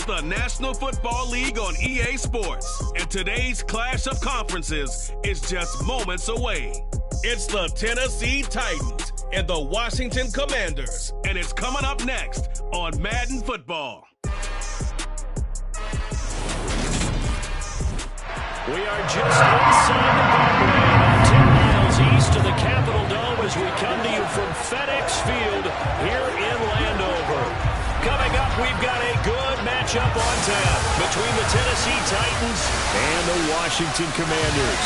the National Football League on EA Sports, and today's clash of conferences is just moments away. It's the Tennessee Titans and the Washington Commanders, and it's coming up next on Madden Football. We are just inside the Beltway, 10 miles east of the Capitol Dome as we come to you from FedEx Field here in Landover. Coming up, we've got a good matchup on tap between the Tennessee Titans and the Washington Commanders.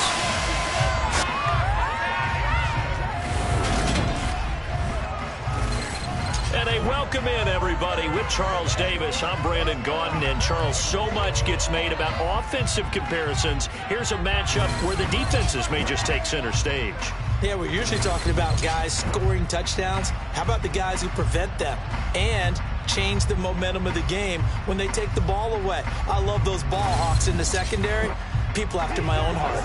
And a welcome in, everybody, with Charles Davis. I'm Brandon Gaudin, and Charles, so much gets made about offensive comparisons. Here's a matchup where the defenses may just take center stage. Yeah, we're usually talking about guys scoring touchdowns. How about the guys who prevent them and change the momentum of the game when they take the ball away? I love those ball hawks in the secondary. People after my own heart.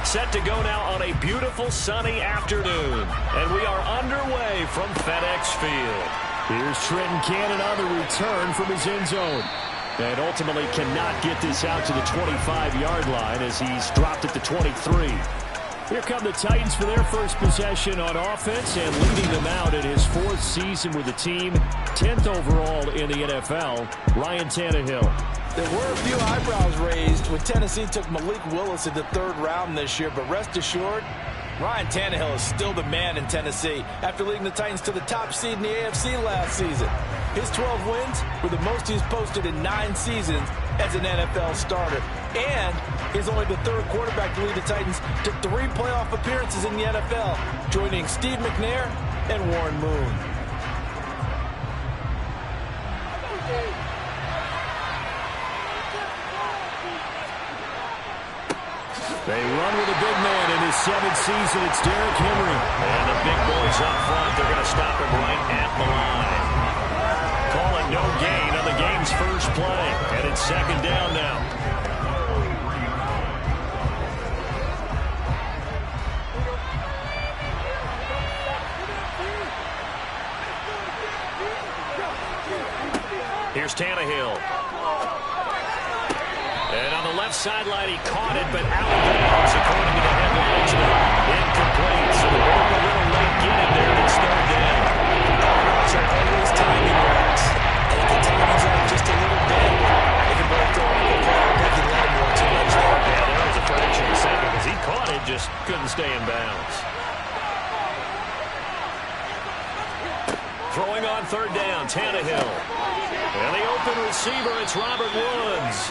Set to go now on a beautiful sunny afternoon. And we are underway from FedEx Field. Here's Trenton Cannon on the return from his end zone. And ultimately cannot get this out to the 25-yard line as he's dropped at the 23. Here come the Titans for their first possession on offense, and leading them out in his fourth season with the team, 10th overall in the NFL, Ryan Tannehill. There were a few eyebrows raised when Tennessee took Malik Willis in the third round this year, but rest assured, Ryan Tannehill is still the man in Tennessee after leading the Titans to the top seed in the AFC last season. His 12 wins were the most he's posted in 9 seasons as an NFL starter, and he's only the third quarterback to lead the Titans to 3 playoff appearances in the NFL, joining Steve McNair and Warren Moon. They run with a big man in his 7th season. It's Derrick Henry. And the big boys up front, they're going to stop him right at the line. Calling no gain on the game's first play. And it's second down now. Here's Tannehill. And on the left sideline, he caught it, but out of bounds, according to the headlines. Incomplete. So the ball a little late getting there. It's third down. So always timing works. And if the timing's off just a little bit, they can both throw up the ball. They can let him go too much there. Yeah, there was a fraction of a second because he caught it, just couldn't stay in bounds. Throwing on third down, Tannehill. And the open receiver, it's Robert Woods.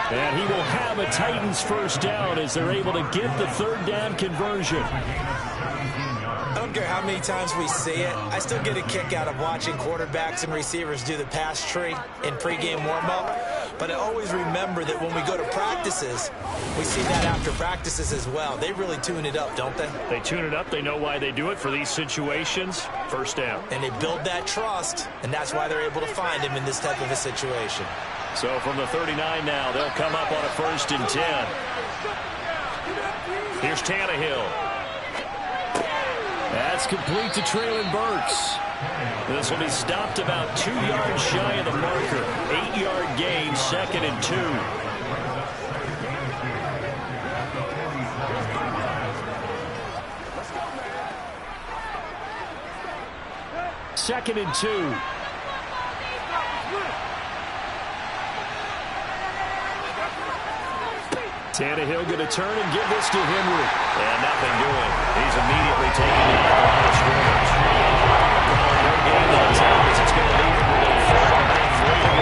And he will have a Titans first down as they're able to get the third down conversion. I don't care how many times we see it. I still get a kick out of watching quarterbacks and receivers do the pass tree in pregame warm-up. But I always remember that when we go to practices, we see that after practices as well. They really tune it up, don't they? They tune it up. They know why they do it for these situations. First down. And they build that trust, and that's why they're able to find him in this type of a situation. So from the 39 now, they'll come up on a 1st and 10. Here's Tannehill. That's complete to Traylon Burks. This will be stopped about 2 yards shy of the marker. 8-yard gain, 2nd and 2. Second and 2. Tannehill going to turn and give this to Henry. And nothing doing. He's immediately taken down the line of scrimmage. No game on time as it's going to leave him with a 4.5 to go.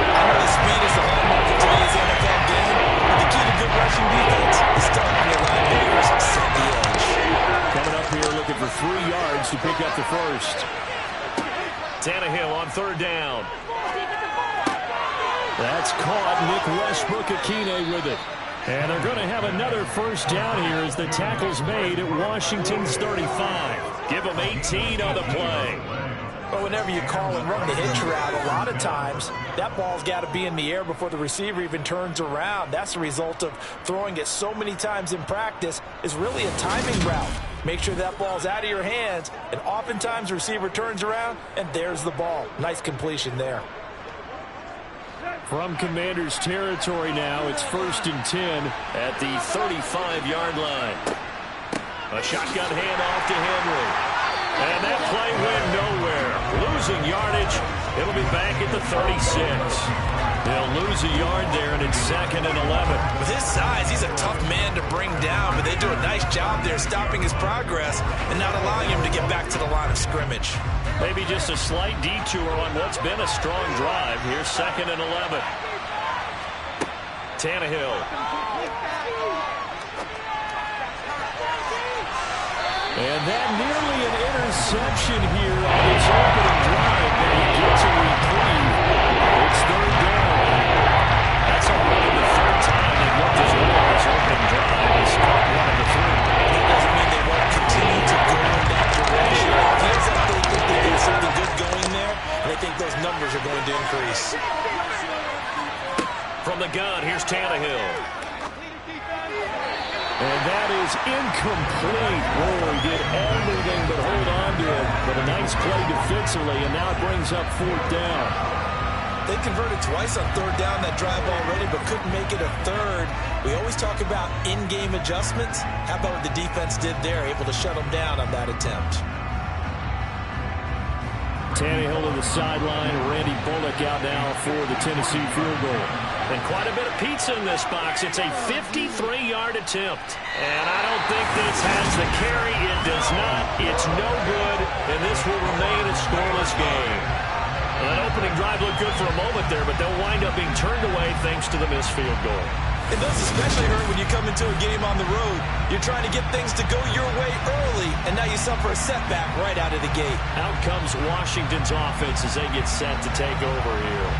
I know the speed is the hallmark of today's NFL game, but the key to good rushing defense is stopping your linebackers set the edge. Coming up here looking for 3 yards to pick up the first. Tannehill on 3rd down. That's caught. Nick Westbrook-Akine with it. And they're going to have another first down here as the tackle's made at Washington's 35. Give them 18 on the play. But whenever you call and run the hitch route, a lot of times that ball's got to be in the air before the receiver even turns around. That's the result of throwing it so many times in practice. Is really a timing route. Make sure that ball's out of your hands, and oftentimes the receiver turns around, and there's the ball. Nice completion there. From Commanders territory now, it's 1st and 10 at the 35-yard line. A shotgun handoff to Henry. And that play went nowhere. Losing yardage. It'll be back at the 36. They'll lose a yard there, and it's 2nd and 11. With his size, he's a tough man to bring down, but they do a nice job there stopping his progress and not allowing him to get back to the line of scrimmage. Maybe just a slight detour on what's been a strong drive. Here's 2nd and 11. Tannehill. And that nearly an interception here on his opening drive, but he gets a reprieve. It's 3rd down. That's already the 3rd time they've looked as well on his opening drive. He's caught 1 of the 3. That doesn't mean they won't continue to go in that direction. It feels like they think they get something good going there, and they think those numbers are going to increase. From the gun, here's Tannehill. And that is incomplete. Oh, he did everything but hold on to it. But a nice play defensively, and now it brings up 4th down. They converted twice on 3rd down that drive already, but couldn't make it a 3rd. We always talk about in-game adjustments. How about what the defense did there, able to shut them down on that attempt? Tannehill to the sideline. Randy Bullock out now for the Tennessee field goal. And quite a bit of pizza in this box. It's a 53-yard attempt. And I don't think this has the carry. It does not. It's no good. And this will remain a scoreless game. Well, that opening drive looked good for a moment there, but they'll wind up being turned away thanks to the missed field goal. It does especially hurt when you come into a game on the road. You're trying to get things to go your way early, and now you suffer a setback right out of the gate. Out comes Washington's offense as they get set to take over here.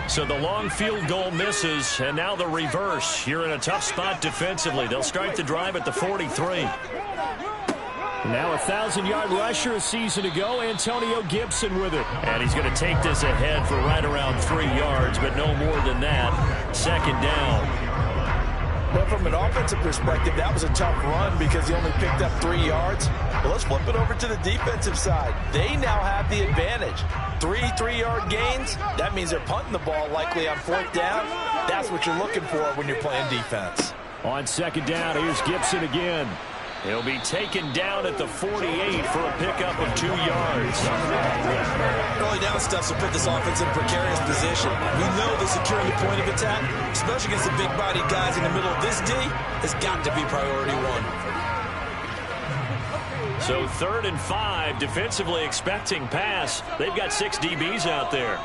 So the long field goal misses, and now the reverse. You're in a tough spot defensively. They'll start the drive at the 43. Now a 1,000-yard rusher a season ago, Antonio Gibson with it. And he's going to take this ahead for right around 3 yards, but no more than that. 2nd down. But from an offensive perspective, that was a tough run because he only picked up 3 yards. But let's flip it over to the defensive side. They now have the advantage. 3 3-yard gains, that means they're punting the ball likely on 4th down. That's what you're looking for when you're playing defense. On 2nd down, here's Gibson again. He'll be taken down at the 48 for a pickup of 2 yards. Early down stuff will put this offense in a precarious position. We know that securing the point of attack, especially against the big-bodied guys in the middle of this D, has got to be priority 1. So 3rd and 5, defensively expecting pass. They've got 6 DBs out there.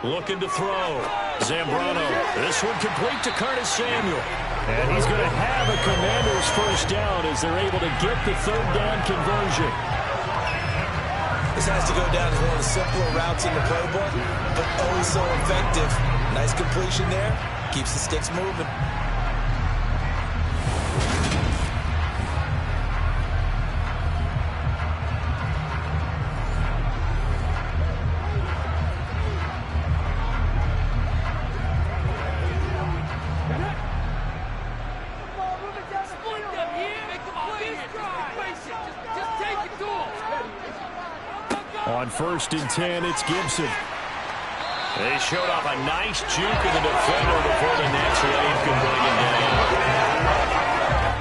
Looking to throw. Zambrano. This one complete to Curtis Samuel. And he's going to have a Commanders first down as they're able to get the 3rd down conversion. This has to go down as one of the simpler routes in the playbook, but oh so effective. Nice completion there. Keeps the sticks moving. On 1st and 10, it's Gibson. They showed off a nice juke of the defender before the next wave could bring him down.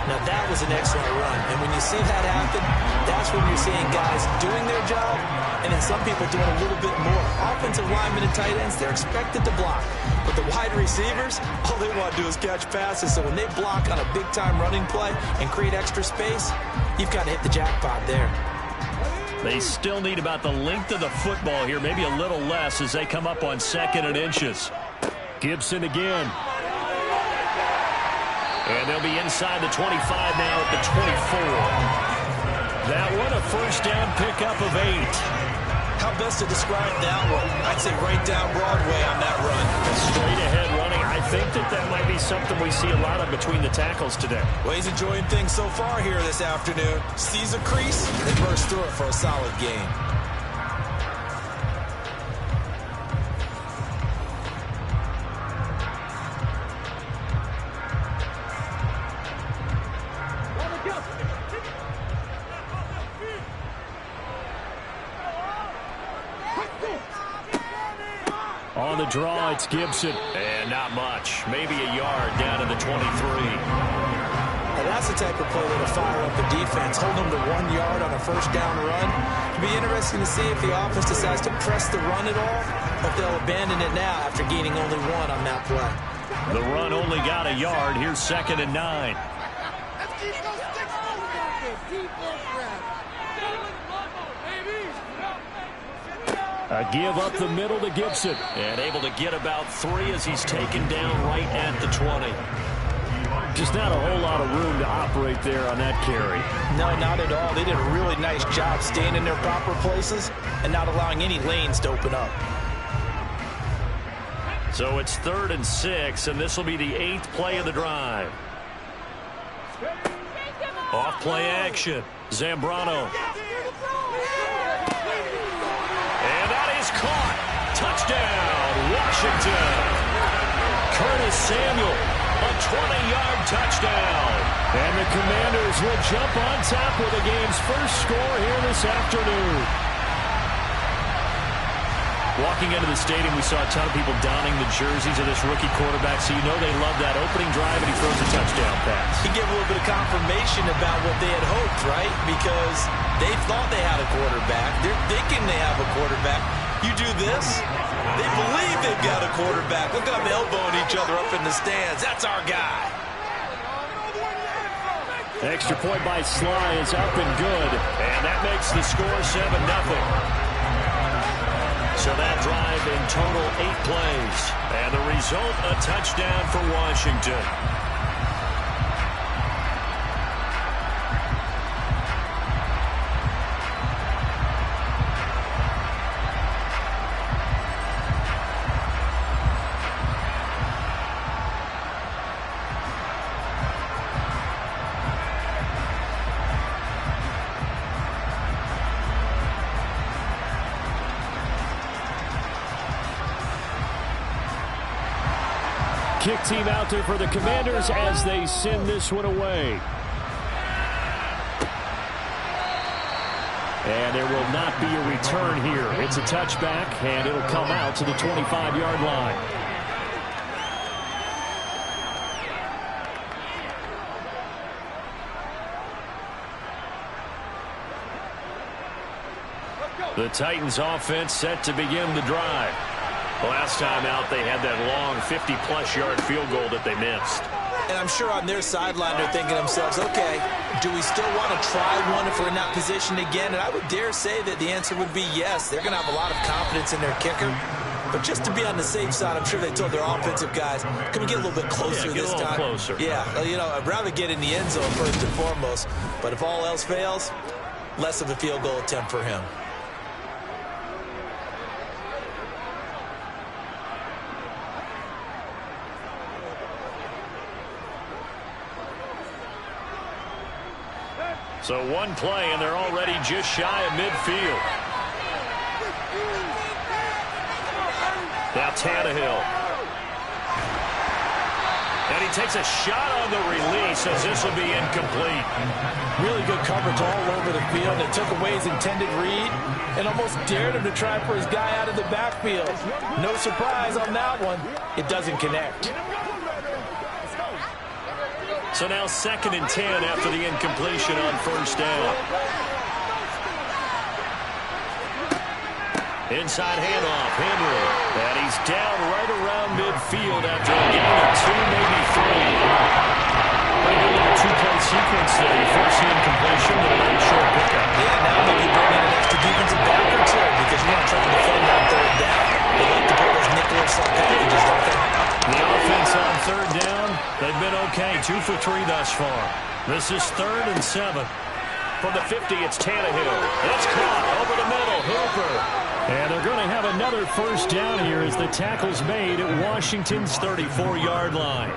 Now that was an excellent run, and when you see that happen, that's when you're seeing guys doing their job, and then some people doing a little bit more. Offensive linemen and tight ends, they're expected to block, but the wide receivers, all they want to do is catch passes, so when they block on a big-time running play and create extra space, you've got to hit the jackpot there. They still need about the length of the football here, maybe a little less as they come up on 2nd and inches. Gibson again. And they'll be inside the 25 now at the 24. That one, a first down pickup of 8. How best to describe that one? I'd say right down Broadway on that run. Straight ahead running. I think that might be something we see a lot of between the tackles today. Well, he's enjoying things so far here this afternoon. Sees a crease and bursts through it for a solid gain. On the draw, it's Gibson. And not much. Maybe a yard down to the 23. Now that's the type of play that'll fire up the defense. Hold them to 1 yard on a first down run. It'll be interesting to see if the offense decides to press the run at all, or if they'll abandon it now after gaining only 1 on that play. The run only got a yard. Here's 2nd and 9. A give up the middle to Gibson. And able to get about 3 as he's taken down right at the 20. Just not a whole lot of room to operate there on that carry. No, not at all. They did a really nice job staying in their proper places and not allowing any lanes to open up. So it's 3rd and 6, and this will be the 8th play of the drive. Off play action. Zambrano. And that is caught. Touchdown, Washington. Curtis Samuel, a 20-yard touchdown. And the Commanders will jump on top with the game's first score here this afternoon. Walking into the stadium, we saw a ton of people donning the jerseys of this rookie quarterback, so you know they love that opening drive, and he throws a touchdown pass. He gave a little bit of confirmation about what they had hoped, right? Because they thought they had a quarterback. They're thinking they have a quarterback. You do this, they believe they've got a quarterback. Look at them elbowing each other up in the stands. That's our guy. Extra point by Sly is up and good, and that makes the score 7-0. So that drive in total 8 plays. And the result, a touchdown for Washington. Kick team out there for the Commanders as they send this one away. And there will not be a return here. It's a touchback, and it'll come out to the 25-yard line. The Titans offense set to begin the drive. Last time out, they had that long 50-plus yard field goal that they missed. And I'm sure on their sideline, they're thinking to themselves, okay, do we still want to try one if we're in that position again? And I would dare say that the answer would be yes. They're going to have a lot of confidence in their kicker. But just to be on the safe side, I'm sure they told their offensive guys, can we get a little bit closer this time? Closer. Yeah, you know, I'd rather get in the end zone first and foremost. But if all else fails, less of a field goal attempt for him. So one play, and they're already just shy of midfield. Now Tannehill. And he takes a shot on the release as this will be incomplete. Really good coverage all over the field. It took away his intended read and almost dared him to try for his guy out of the backfield. No surprise on that one. It doesn't connect. So now 2nd and 10 after the incompletion on 1st down. Inside handoff, Henry. And he's down right around midfield after a gain of 2, maybe 3. Pretty good little 2-play sequence there. You first see incompletion, then a short pickup. Yeah, now maybe bring in an extra defensive back or two because you're not trying to defend on 3rd down. They like to play those nickel or slot packages, don't they? The offense on 3rd down, they've been okay. 2 for 3 thus far. This is 3rd and 7. From the 50, it's Tannehill. It's caught over the middle. Hooper. And they're going to have another 1st down here as the tackle's made at Washington's 34-yard line.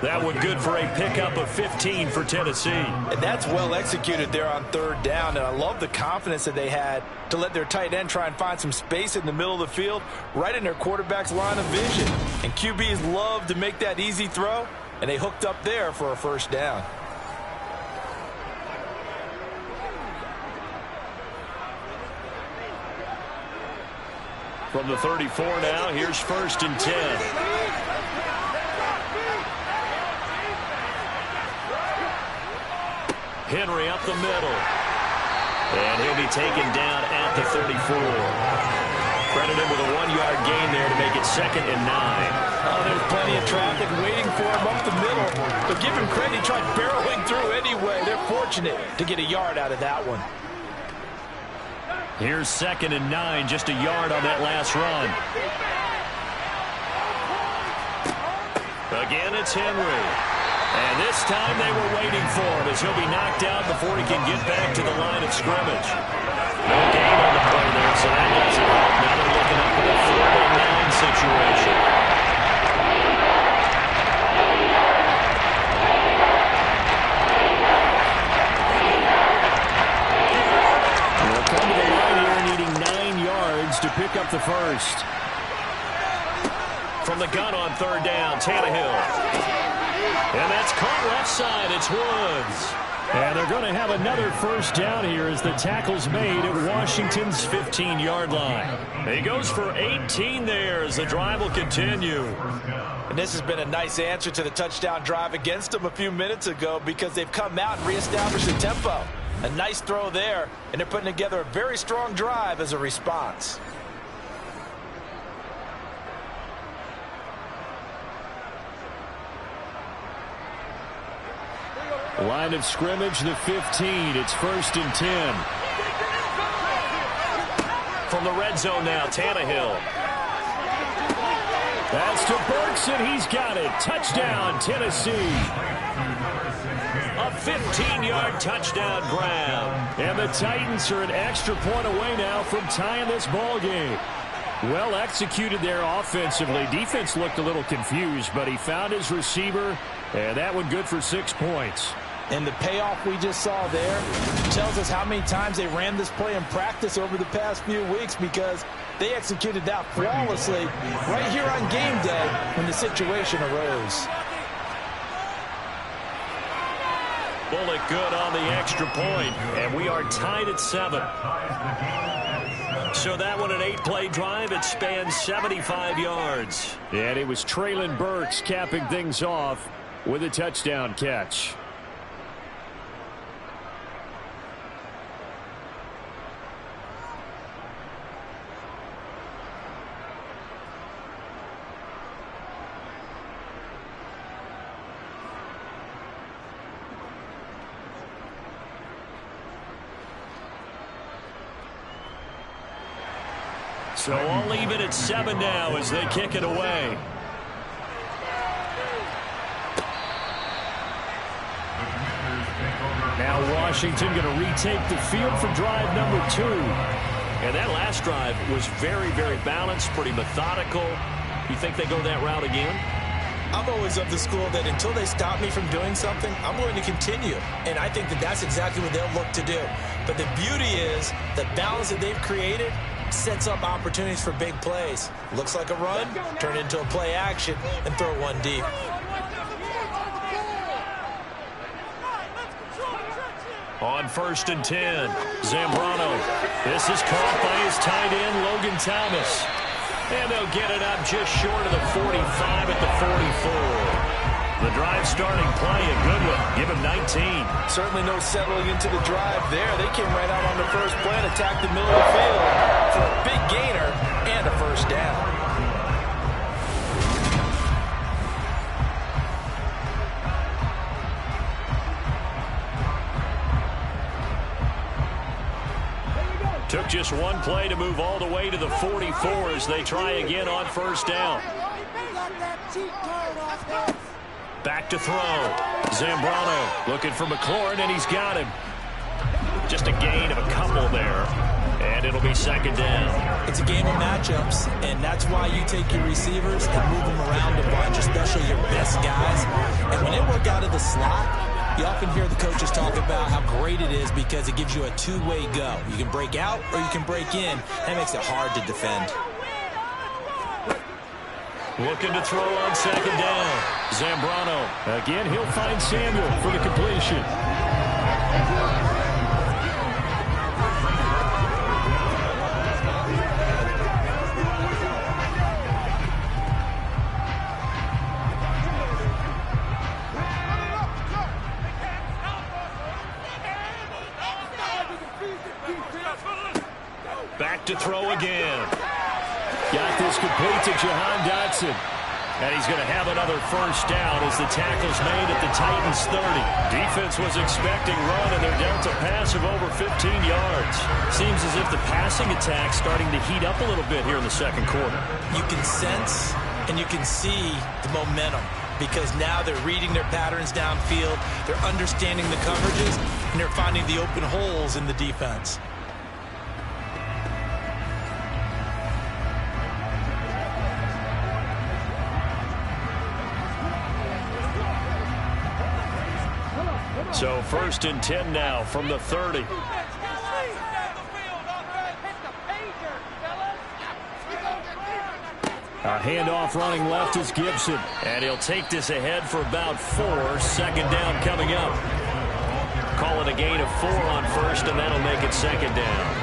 That one good for a pickup of 15 for Tennessee. And that's well executed there on 3rd down. And I love the confidence that they had to let their tight end try and find some space in the middle of the field, right in their quarterback's line of vision. And QBs love to make that easy throw, and they hooked up there for a 1st down. From the 34 now, here's 1st and 10. Henry up the middle. And he'll be taken down at the 34. Credit him with a 1-yard gain there to make it 2nd and 9. Oh, there's plenty of traffic waiting for him up the middle. But give him credit, he tried barreling through anyway. They're fortunate to get a yard out of that one. Here's 2nd and 9, just a yard on that last run. Again, it's Henry. And this time they were waiting for him as he'll be knocked out before he can get back to the line of scrimmage. No gain on the play there, so that doesn't help. Now they're looking up at a 3rd and 9 situation. They'll come to the line here needing 9 yards to pick up the 1st. From the gun on 3rd down, Tannehill. And that's caught left side. It's Woods. And they're going to have another 1st down here as the tackle's made at Washington's 15-yard line. He goes for 18 there as the drive will continue. And this has been a nice answer to the touchdown drive against them a few minutes ago because they've come out and reestablished the tempo. A nice throw there, and they're putting together a very strong drive as a response. Line of scrimmage, the 15. It's 1st and 10. From the red zone now, Tannehill. That's to Burks, and he's got it. Touchdown, Tennessee. A 15-yard touchdown grab. And the Titans are an extra point away now from tying this ball game. Well executed there offensively. Defense looked a little confused, but he found his receiver, and that one good for 6 points. And the payoff we just saw there tells us how many times they ran this play in practice over the past few weeks because they executed that flawlessly right here on game day when the situation arose. Bullock good on the extra point, and we are tied at 7. So that one, an 8-play drive. It spans 75 yards. And it was Traylon Burks capping things off with a touchdown catch. So I'll leave it at 7 now as they kick it away. Now Washington going to retake the field for drive number 2. And that last drive was very, very balanced, pretty methodical. You think they go that route again? I'm always of the school that until they stop me from doing something, I'm going to continue. And I think that that's exactly what they'll look to do. But the beauty is the balance that they've created sets up opportunities for big plays. Looks like a run, turn into a play action, and throw one deep. On 1st and 10, Zambrano. This is caught by his tight end, Logan Thomas. And they'll get it up just short of the 45 at the 44. The drive starting play, a good one. Give him 19. Certainly no settling into the drive there. They came right out on the first play and attacked the middle of the field for a big gainer and a first down. Took just one play to move all the way to the 44 as they try again on 1st down. Back to throw. Zambrano looking for McLaurin, and he's got him. Just a gain of a couple there. And it'll be 2nd down. It's a game of matchups, and that's why you take your receivers and move them around a bunch, especially your best guys. And when they work out of the slot, you often hear the coaches talk about how great it is because it gives you a two-way go. You can break out or you can break in. That makes it hard to defend. Looking to throw on 2nd down. Zambrano. Again, he'll find Samuel for the completion. Back to throw again. Got this complete to Jahan Dotson. And he's going to have another first down as the tackle's made at the Titans 30. Defense was expecting run, and they're down to pass of over 15 yards. Seems as if the passing attack's starting to heat up a little bit here in the 2nd quarter. You can sense and you can see the momentum because now they're reading their patterns downfield, they're understanding the coverages, and they're finding the open holes in the defense. So 1st and 10 now from the 30. A handoff running left is Gibson. And he'll take this ahead for about 4. 2nd down coming up. Call it a gain of 4 on 1st, and that'll make it 2nd down.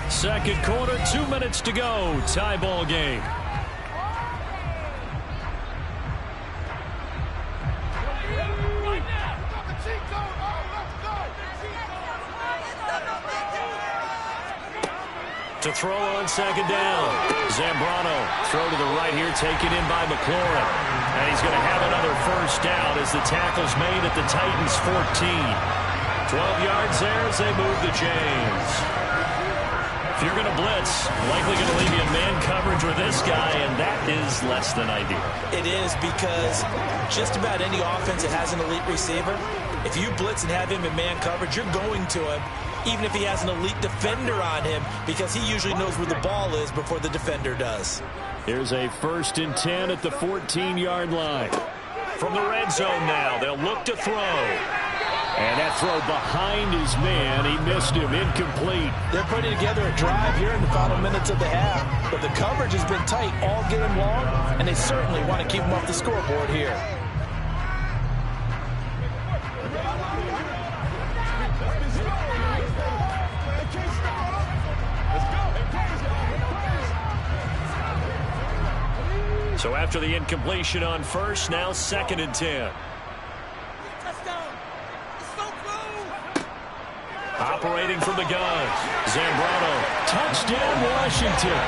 Second quarter, 2 minutes to go. Tie ball game. To throw on 2nd down. Zambrano. Throw to the right here, taken in by McLaurin. And he's going to have another first down as the tackle's made at the Titans 14. 12 yards there as they move the chains. If you're going to blitz, likely going to leave you in man coverage with this guy, and that is less than ideal. It is because just about any offense that has an elite receiver, if you blitz and have him in man coverage, you're going to him, even if he has an elite defender on him, because he usually knows where the ball is before the defender does. Here's a 1st and 10 at the 14-yard line. From the red zone now, they'll look to throw. And that throw behind his man, he missed him, incomplete. They're putting together a drive here in the final minutes of the half, but the coverage has been tight all game long, and they certainly want to keep him off the scoreboard here. So after the incompletion on 1st, now 2nd and 10. Operating from the gun. Zambrano. Touchdown, Washington.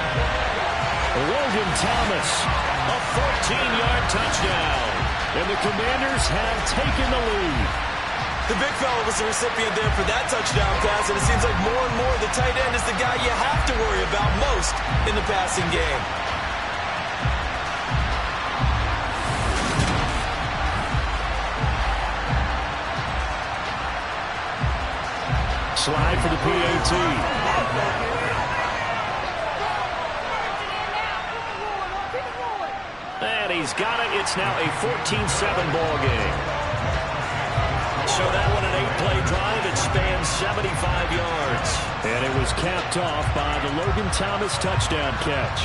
Logan Thomas. A 14-yard touchdown. And the Commanders have taken the lead. The big fella was the recipient there for that touchdown pass, and it seems like more and more the tight end is the guy you have to worry about most in the passing game. Slide for the PAT. And he's got it. It's now a 14-7 ball game. So that one an 8-play drive. It spans 75 yards. And it was capped off by the Logan Thomas touchdown catch.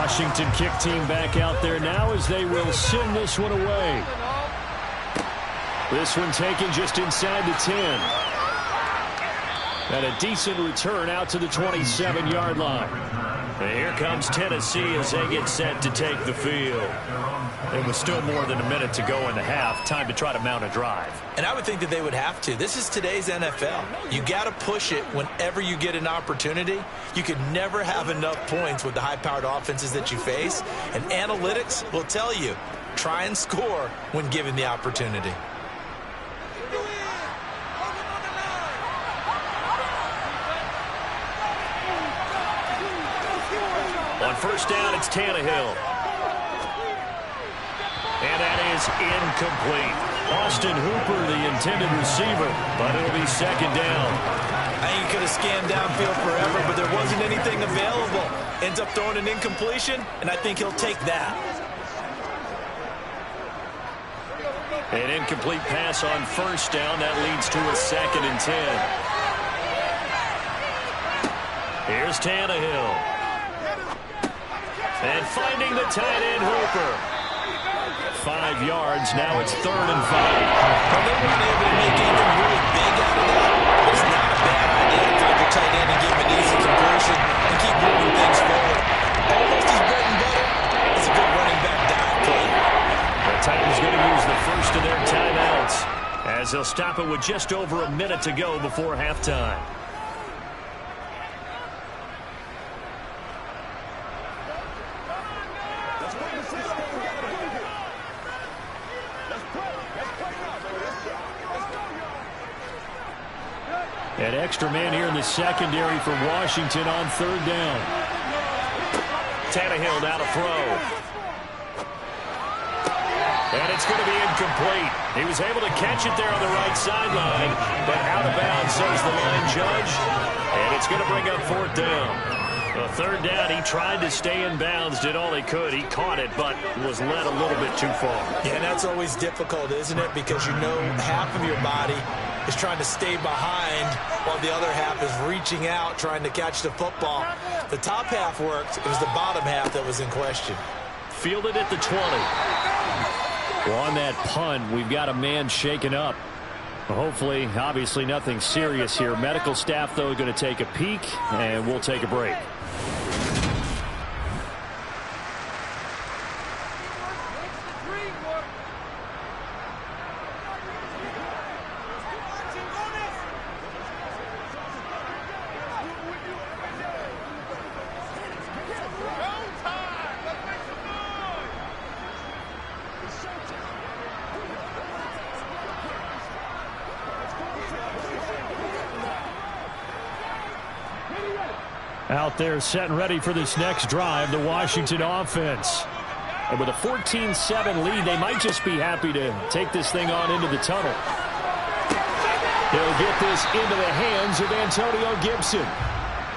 Washington kick team back out there now as they will send this one away. This one taken just inside the 10. And a decent return out to the 27-yard line. And here comes Tennessee as they get set to take the field. It was still more than a minute to go in the half. Time to try to mount a drive. And I would think that they would have to. This is today's NFL. You got to push it whenever you get an opportunity. You could never have enough points with the high-powered offenses that you face. And analytics will tell you, try and score when given the opportunity. On first down, it's Tannehill. And that is incomplete. Austin Hooper, the intended receiver, but it'll be second down. I think he could have scanned downfield forever, but there wasn't anything available. Ends up throwing an incompletion, and I think he'll take that. An incomplete pass on first down. That leads to a 2nd and 10. Here's Tannehill. And finding the tight end, Hooper. 5 yards. Now it's 3rd and 5. Well, they weren't able to make anything really big out of that. It's not a bad idea to find your tight end and give him an easy completion and keep moving things forward. Almost his bread and butter. It's a good running back dive play. The Titans going to use the first of their timeouts as they'll stop it with just over a minute to go before halftime. An extra man here in the secondary for Washington on 3rd down. Tannehill now to throw. And it's going to be incomplete. He was able to catch it there on the right sideline, but out of bounds, says the line judge. And it's going to bring up 4th down. A 3rd down, he tried to stay in bounds, did all he could. He caught it, but was led a little bit too far. Yeah, and that's always difficult, isn't it? Because you know half of your body is trying to stay behind while the other half is reaching out, trying to catch the football. The top half worked. It was the bottom half that was in question. Fielded at the 20. Well, on that punt, we've got a man shaken up. Hopefully, obviously nothing serious here. Medical staff, though, going to take a peek, and we'll take a break. Out there set and ready for this next drive, the Washington offense. And with a 14-7 lead, they might just be happy to take this thing on into the tunnel. They'll get this into the hands of Antonio Gibson.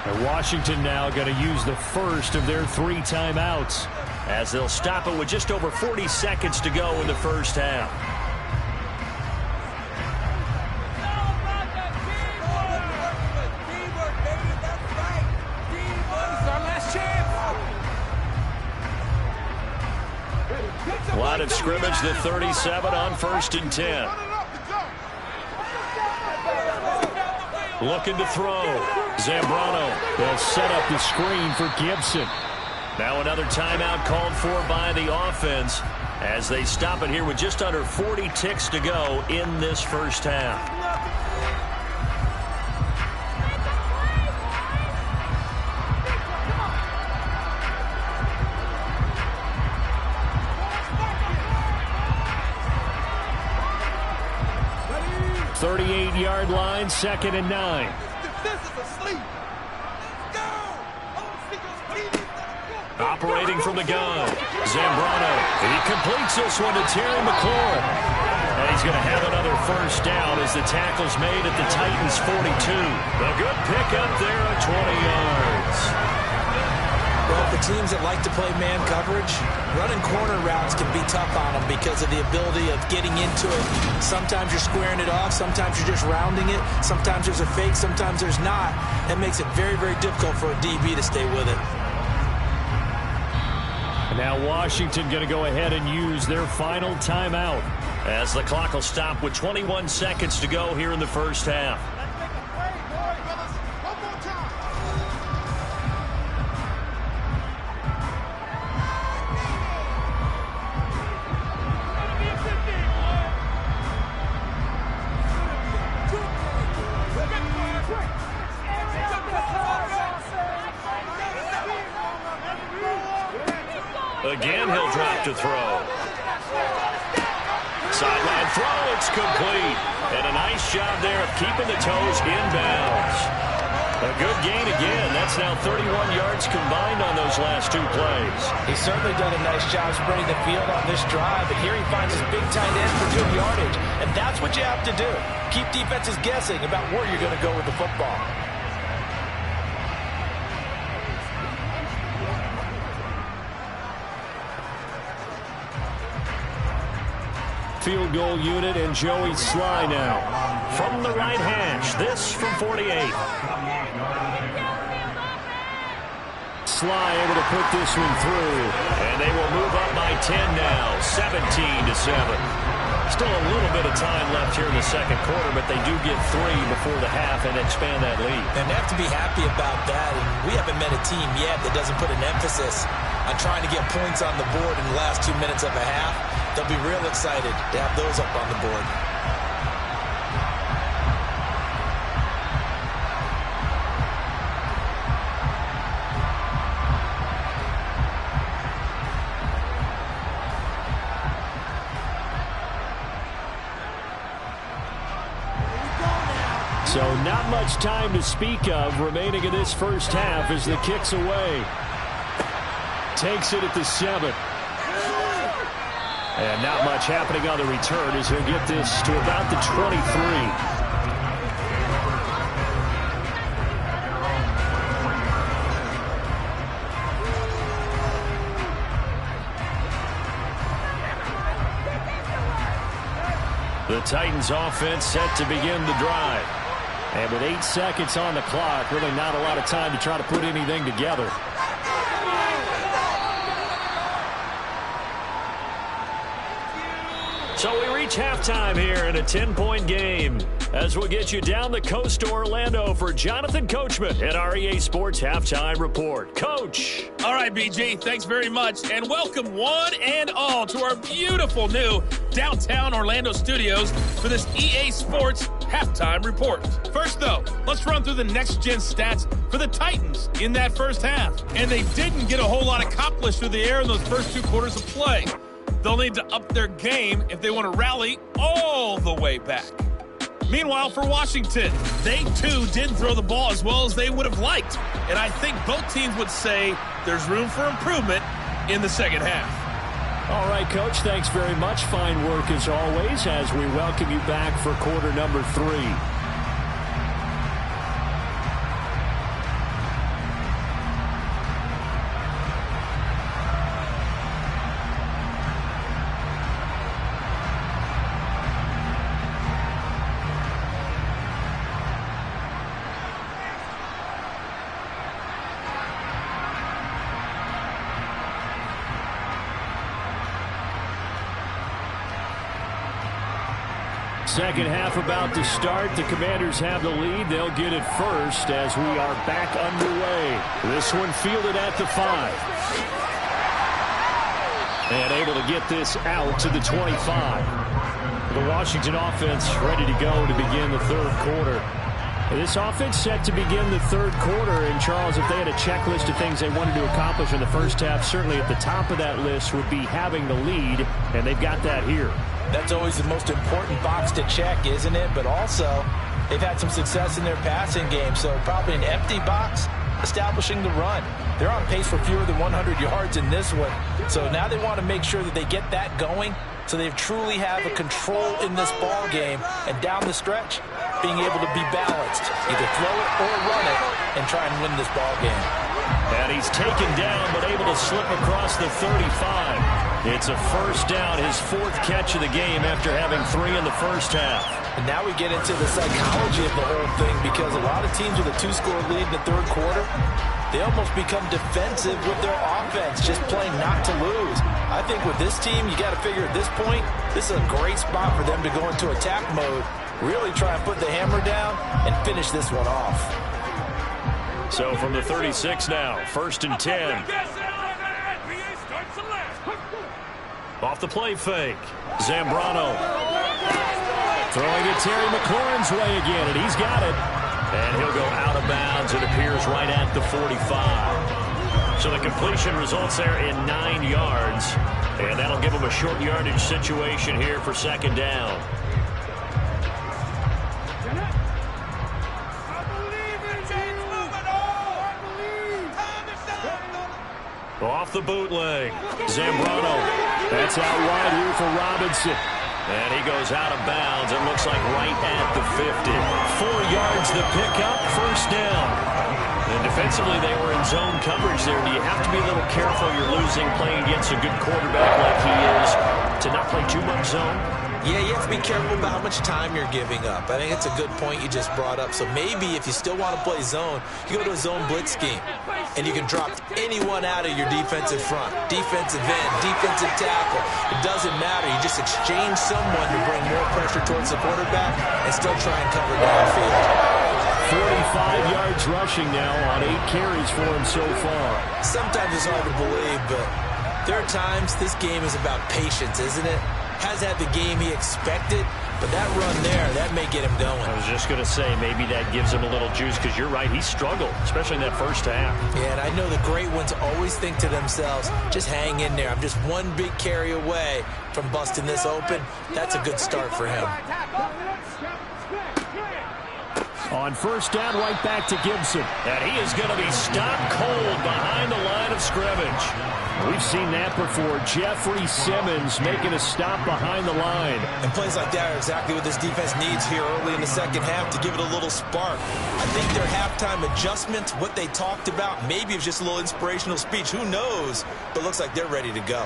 And Washington now going to use the first of their 3 timeouts as they'll stop it with just over 40 seconds to go in the first half. Line of scrimmage, the 37 on 1st and 10. Looking to throw. Zambrano. They'll set up the screen for Gibson. Now another timeout called for by the offense as they stop it here with just under 40 ticks to go in this first half. Yard line, 2nd and 9. Operating from the gun, Zambrano. He completes this one to Terry McLaurin. And he's going to have another first down as the tackle's made at the Titans' 42. A good pickup there at 20 yards. Well, for teams that like to play man coverage, running corner routes can be tough on them because of the ability of getting into it. Sometimes you're squaring it off. Sometimes you're just rounding it. Sometimes there's a fake. Sometimes there's not. That makes it very, very difficult for a DB to stay with it. And now Washington going to go ahead and use their final timeout, as the clock will stop with 21 seconds to go here in the first half. Again, he'll drop to throw. Sideline throw, it's complete. And a nice job there of keeping the toes inbounds. A good gain again. That's now 31 yards combined on those last two plays. He's certainly done a nice job spreading the field on this drive, but here he finds his big tight end for good yardage. And that's what you have to do. Keep defenses guessing about where you're going to go with the football. Field goal unit and Joey Sly now. From the right hash, this from 48. Sly able to put this one through. And they will move up by 10 now, 17-7. Still a little bit of time left here in the second quarter, but they do get 3 before the half and expand that lead. And they have to be happy about that. And we haven't met a team yet that doesn't put an emphasis on trying to get points on the board in the last 2 minutes of a half. They'll be real excited to have those up on the board. So not much time to speak of remaining in this first half as the kick's away. Takes it at the 7. And not much happening on the return as he'll get this to about the 23. The Titans offense set to begin the drive. And with 8 seconds on the clock, really not a lot of time to try to put anything together. So we reach halftime here in a 10-point game as we'll get you down the coast to Orlando for Jonathan Coachman at our EA Sports Halftime Report. Coach. All right, BG, thanks very much. And welcome one and all to our beautiful new downtown Orlando studios for this EA Sports Halftime Report. First, though, let's run through the next-gen stats for the Titans in that first half. And they didn't get a whole lot accomplished through the air in those first 2 quarters of play. They'll need to up their game if they want to rally all the way back. Meanwhile, for Washington, they too didn't throw the ball as well as they would have liked. And I think both teams would say there's room for improvement in the second half. All right, Coach, thanks very much. Fine work as always as we welcome you back for quarter number 3. Second half about to start. The Commanders have the lead. They'll get it first as we are back underway. This one fielded at the 5. And able to get this out to the 25. The Washington offense ready to go to begin the third quarter. This offense set to begin the third quarter. And, Charles, if they had a checklist of things they wanted to accomplish in the first half, certainly at the top of that list would be having the lead, and they've got that here. That's always the most important box to check, isn't it? But also, they've had some success in their passing game, so probably an empty box establishing the run. They're on pace for fewer than 100 yards in this one, so now they want to make sure that they get that going so they truly have a control in this ball game, and down the stretch, being able to be balanced, either throw it or run it, and try and win this ball game. And he's taken down, but able to slip across the 35. It's a first down, his 4th catch of the game after having 3 in the first half. And now we get into the psychology of the whole thing, because a lot of teams with a 2-score lead in the third quarter, they almost become defensive with their offense, just playing not to lose. I think with this team, you got to figure at this point, this is a great spot for them to go into attack mode, really try and put the hammer down and finish this one off. So from the 36 now, 1st and 10. Off the play fake. Zambrano. Throwing it Terry McLaurin's way again, and he's got it. And he'll go out of bounds, it appears, right at the 45. So the completion results there in 9 yards. And that'll give him a short yardage situation here for 2nd down. Off the bootleg. Zambrano. That's out wide here for Robinson. And he goes out of bounds. It looks like right at the 50. 4 yards the pickup, 1st down. And defensively, they were in zone coverage there. Do you have to be a little careful you're losing playing against a good quarterback like he is to not play too much zone? Yeah, you have to be careful about how much time you're giving up. I think it's a good point you just brought up. So maybe if you still want to play zone, you go to a zone blitz scheme. And you can drop anyone out of your defensive front. Defensive end, defensive tackle. It doesn't matter. You just exchange someone to bring more pressure towards the quarterback and still try and cover downfield. 45 yards rushing now on 8 carries for him so far. Sometimes it's hard to believe, but there are times this game is about patience, isn't it? Has had the game he expected, but that run there, that may get him going. I was just going to say, maybe that gives him a little juice, because you're right, he struggled, especially in that first half. Yeah, and I know the great ones always think to themselves, just hang in there. I'm just one big carry away from busting this open. That's a good start for him. On 1st down, right back to Gibson. And he is going to be stopped cold behind the line of scrimmage. We've seen that before. Jeffrey Simmons making a stop behind the line. And plays like that are exactly what this defense needs here early in the 2nd half to give it a little spark. I think their halftime adjustments, what they talked about, maybe it was just a little inspirational speech. Who knows? But it looks like they're ready to go.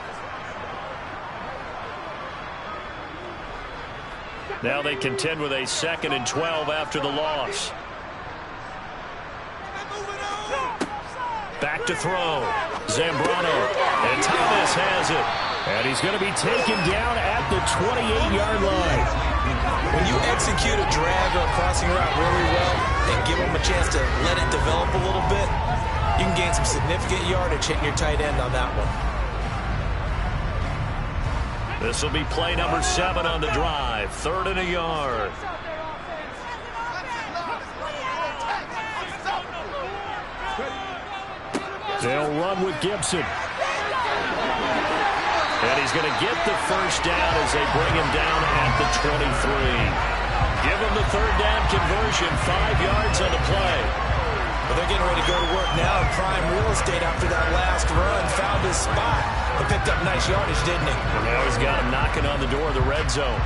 Now they contend with a 2nd and 12 after the loss. Back to throw. Zambrano. And Thomas has it. And he's going to be taken down at the 28-yard line. When you execute a drag or a crossing route really well and give them a chance to let it develop a little bit, you can gain some significant yardage hitting your tight end on that one. This will be play number 7 on the drive. 3rd and a yard. They'll run with Gibson. And he's going to get the 1st down as they bring him down at the 23. Give him the 3rd down conversion. 5 yards on the play. Well, they're getting ready to go to work now in prime real estate after that last run. Found his spot and picked up nice yardage, didn't he? And now he's got him knocking on the door of the red zone.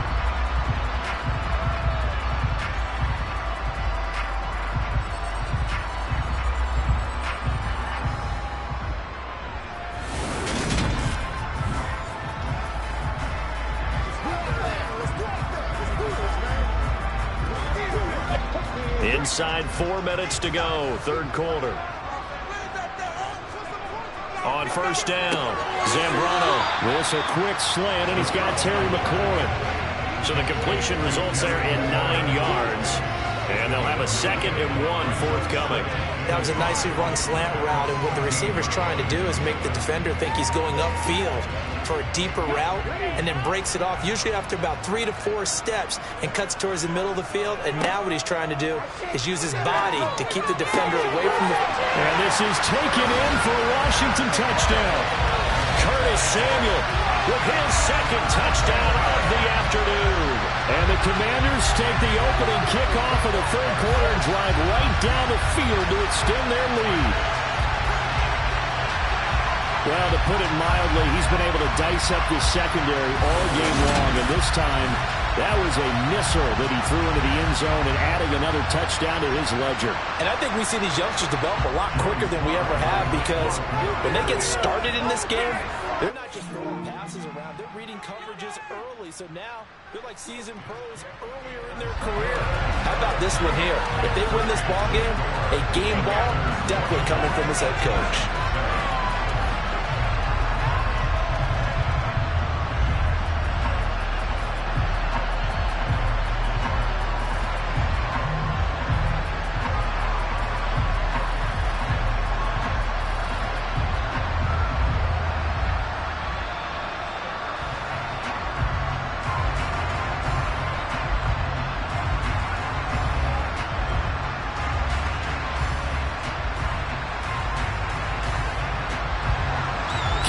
Inside 4 minutes to go, 3rd quarter. On 1st down, Zambrano. This a quick slant, and he's got Terry McLaurin. So the completion results there in 9 yards. And they'll have a 2nd and 1 forthcoming. That was a nicely run slant route, and what the receiver's trying to do is make the defender think he's going upfield for a deeper route, and then breaks it off, usually after about 3 to 4 steps, and cuts towards the middle of the field. And now what he's trying to do is use his body to keep the defender away from the... And this is taken in for a Washington touchdown. Curtis Samuel with his 2nd touchdown of the afternoon. And the Commanders take the opening kickoff of the 3rd quarter and drive right down the field to extend their lead. Well, to put it mildly, he's been able to dice up this secondary all game long, and this time that was a missile that he threw into the end zone and adding another touchdown to his ledger. And I think we see these youngsters develop a lot quicker than we ever have, because when they get started in this game, they're not just throwing passes around, they're reading coverages early. So now they're like seasoned pros earlier in their career. How about this one here. If they win this ball game, a game ball definitely coming from his head coach.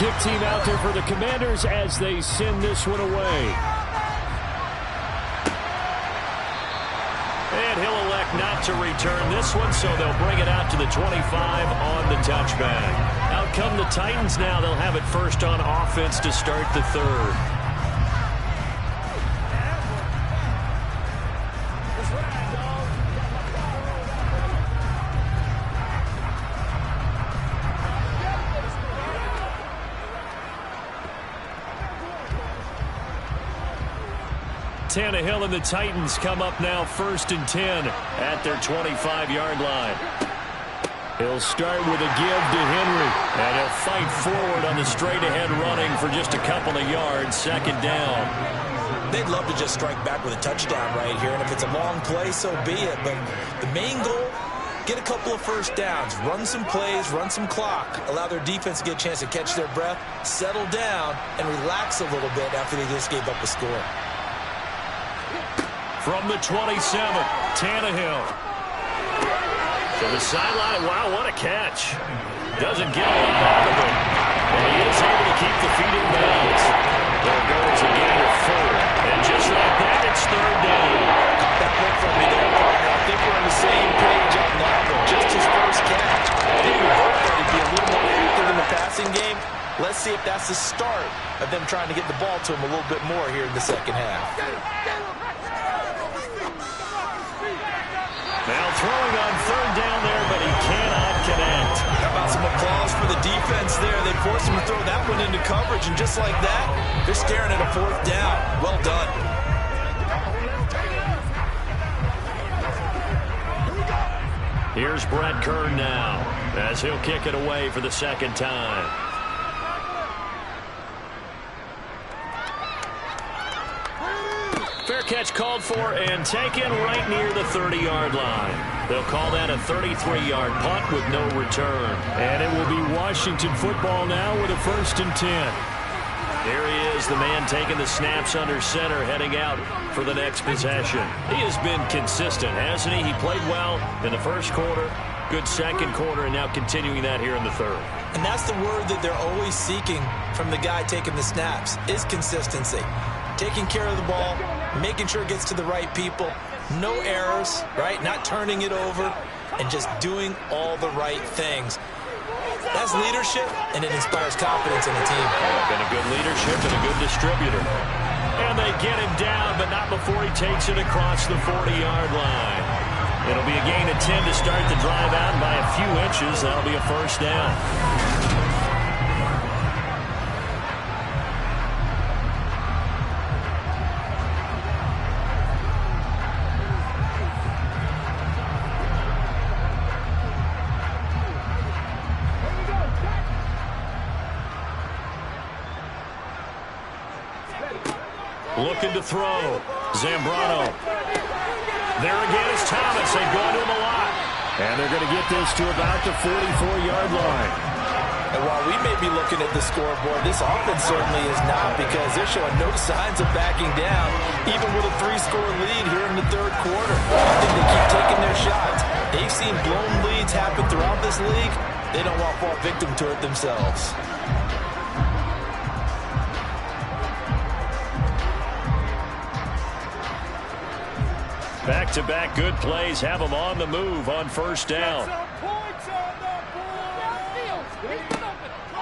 Kick team out there for the Commanders as they send this one away. And he'll elect not to return this one, so they'll bring it out to the 25 on the touchback. Out come the Titans now. They'll have it first on offense to start the third. Tannehill and the Titans come up now 1st and 10 at their 25-yard line. He'll start with a give to Henry, and he'll fight forward on the straight-ahead running for just a couple of yards, 2nd down. They'd love to just strike back with a touchdown right here, and if it's a long play, so be it. But the main goal, get a couple of first downs, run some plays, run some clock, allow their defense to get a chance to catch their breath, settle down, and relax a little bit after they just gave up a score. From the 27, Tannehill. To the sideline. Wow, what a catch. Doesn't get a lot out of it. And he is able to keep the feet in bounds. There goes a gain of 4. And just like that, it's 3rd down. Got that look from me there, partner. I think we're on the same page on that one. Just his first catch. I think we hope that he'd be a little more effective in the passing game. Let's see if that's the start of them trying to get the ball to him a little bit more here in the second half. Now throwing on 3rd down there, but he cannot connect. How about some applause for the defense there? They forced him to throw that one into coverage, and just like that, they're staring at a 4th down. Well done. Here's Brett Kern now, as he'll kick it away for the 2nd time. Fair catch called for and taken right near the 30-yard line. They'll call that a 33-yard punt with no return. And it will be Washington football now with a 1st and 10. Here he is, the man taking the snaps under center, heading out for the next possession. He has been consistent, hasn't he? He played well in the 1st quarter, good 2nd quarter, and now continuing that here in the 3rd. And that's the word that they're always seeking from the guy taking the snaps, is consistency. Taking care of the ball, making sure it gets to the right people, no errors, right? Not turning it over, and just doing all the right things. That's leadership, and it inspires confidence in the team. Been a good leadership and a good distributor. And they get him down, but not before he takes it across the 40-yard line. It'll be a gain of 10 to start the drive out, and by a few inches, that'll be a 1st down. Looking to throw. Zambrano. There again is Thomas. They go to him a lot. And they're going to get this to about the 44-yard line. And while we may be looking at the scoreboard, this offense certainly is not, because they're showing no signs of backing down, even with a 3-score lead here in the 3rd quarter. I think they keep taking their shots. They've seen blown leads happen throughout this league. They don't want to fall victim to it themselves. Back-to-back good plays have them on the move on 1st down.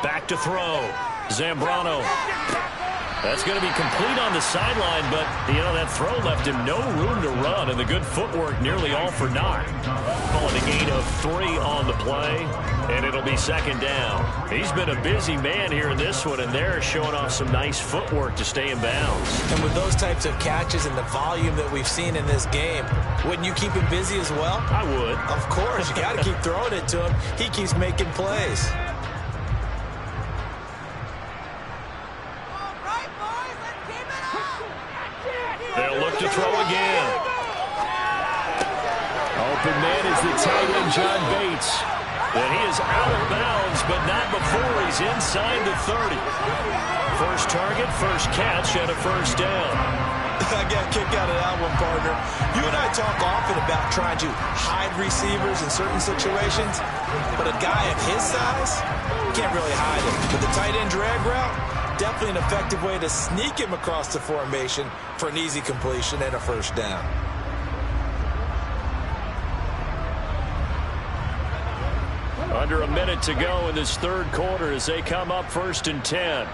Back to throw. Zambrano. That's going to be complete on the sideline, but, that throw left him no room to run, and the good footwork nearly all for naught. Calling a gain of 3 on the play, and it'll be second down. He's been a busy man here in this one, and they're showing off some nice footwork to stay in bounds. And with those types of catches and the volume that we've seen in this game, wouldn't you keep him busy as well? I would. Of course. You got to keep throwing it to him. He keeps making plays. They'll look to throw again. Open man is the tight end, John Bates. And he is out of bounds, but not before he's inside the 30. First target, first catch, and a first down. I got a kick out of that one, partner. You and I talk often about trying to hide receivers in certain situations, but a guy of his size can't really hide him. But the tight end drag route, definitely an effective way to sneak him across the formation for an easy completion and a first down. Under a minute to go in this third quarter as they come up 1st and 10.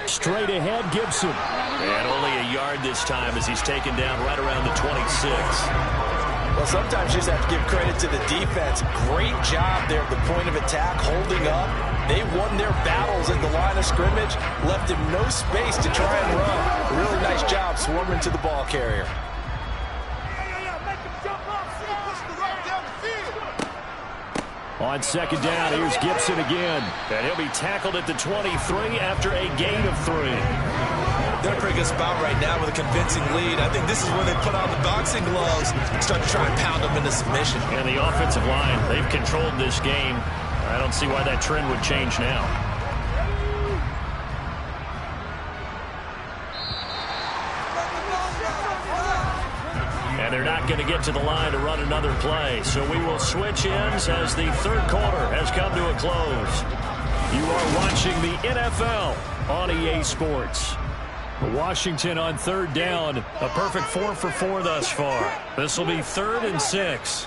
Straight ahead, Gibson. And only a yard this time as he's taken down right around the 26. Well, sometimes you just have to give credit to the defense. Great job there at the point of attack, holding up. They won their battles at the line of scrimmage, left him no space to try and run. Really nice job swarming to the ball carrier. On second down, here's Gibson again. And he'll be tackled at the 23 after a gain of 3. They're in a pretty good spot right now with a convincing lead. I think this is where they put on the boxing gloves and start to try and pound them into submission. And the offensive line, they've controlled this game. I don't see why that trend would change now. And they're not going to get to the line to run another play. So we will switch ends as the third quarter has come to a close. You are watching the NFL on EA Sports. Washington on third down. A perfect 4 for 4 thus far. This will be 3rd and 6.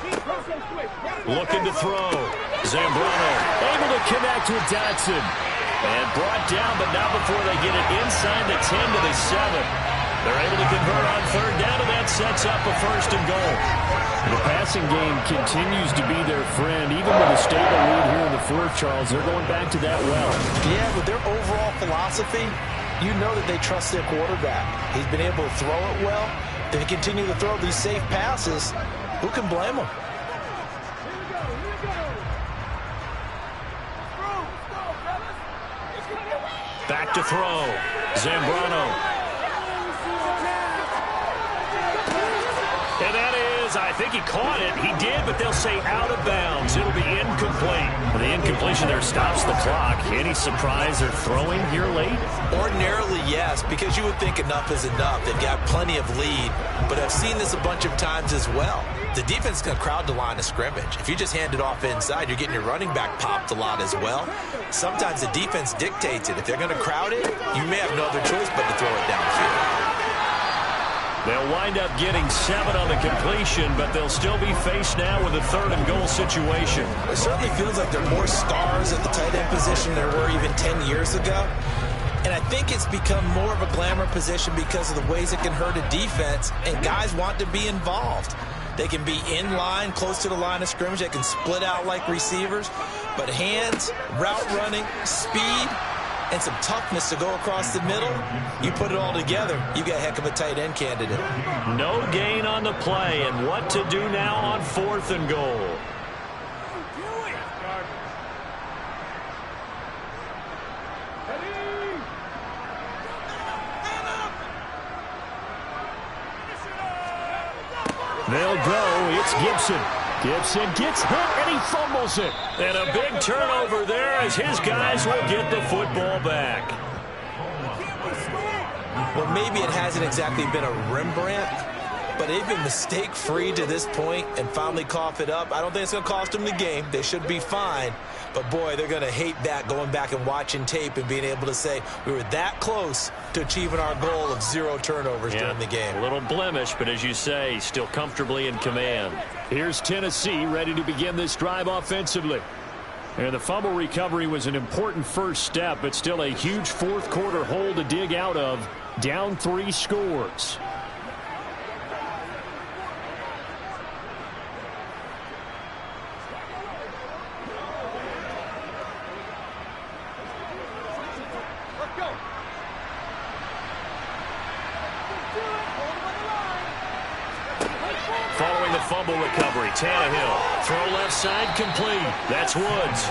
Looking to throw. Zambrano able to connect with Dotson. And brought down, but not before they get it inside the 10 to the 7. They're able to convert on third down, and that sets up a 1st and goal. The passing game continues to be their friend. Even with a stable lead here in the 4th, Charles, they're going back to that well. Yeah, with their overall philosophy, you know that they trust their quarterback. He's been able to throw it well. They continue to throw these safe passes. Who can blame them? Back to throw. Zambrano. And that is, I think he caught it. He did, but they'll say out of bounds. It'll be incomplete. The incompletion there stops the clock. Any surprise they're throwing here late? Ordinarily, yes, because you would think enough is enough. They've got plenty of lead, but I've seen this a bunch of times as well. The defense is going to crowd the line of scrimmage. If you just hand it off inside, you're getting your running back popped a lot as well. Sometimes the defense dictates it. If they're going to crowd it, you may have no other choice but to throw it downfield. They'll wind up getting 7 on the completion, but they'll still be faced now with a 3rd and goal situation. It certainly feels like there are more stars at the tight end position than there were even 10 years ago. And I think it's become more of a glamour position because of the ways it can hurt a defense, and guys want to be involved. They can be in line, close to the line of scrimmage. They can split out like receivers. But hands, route running, speed, and some toughness to go across the middle, you put it all together, you got a heck of a tight end candidate. No gain on the play, and what to do now on 4th and goal. They'll go. It's Gibson. Gibson gets hit, and he fumbles it. And a big turnover there as his guys will get the football back. Well, maybe it hasn't exactly been a Rembrandt, but they've been mistake-free to this point and finally cough it up. I don't think it's going to cost them the game. They should be fine. But, boy, they're going to hate that, going back and watching tape and being able to say we were that close to achieving our goal of 0 turnovers during the game. A little blemish, but as you say, still comfortably in command. Here's Tennessee ready to begin this drive offensively. And the fumble recovery was an important first step, but still a huge fourth quarter hole to dig out of. Down 3 scores. Following the fumble recovery, Tannehill. Throw left side, complete. That's Woods.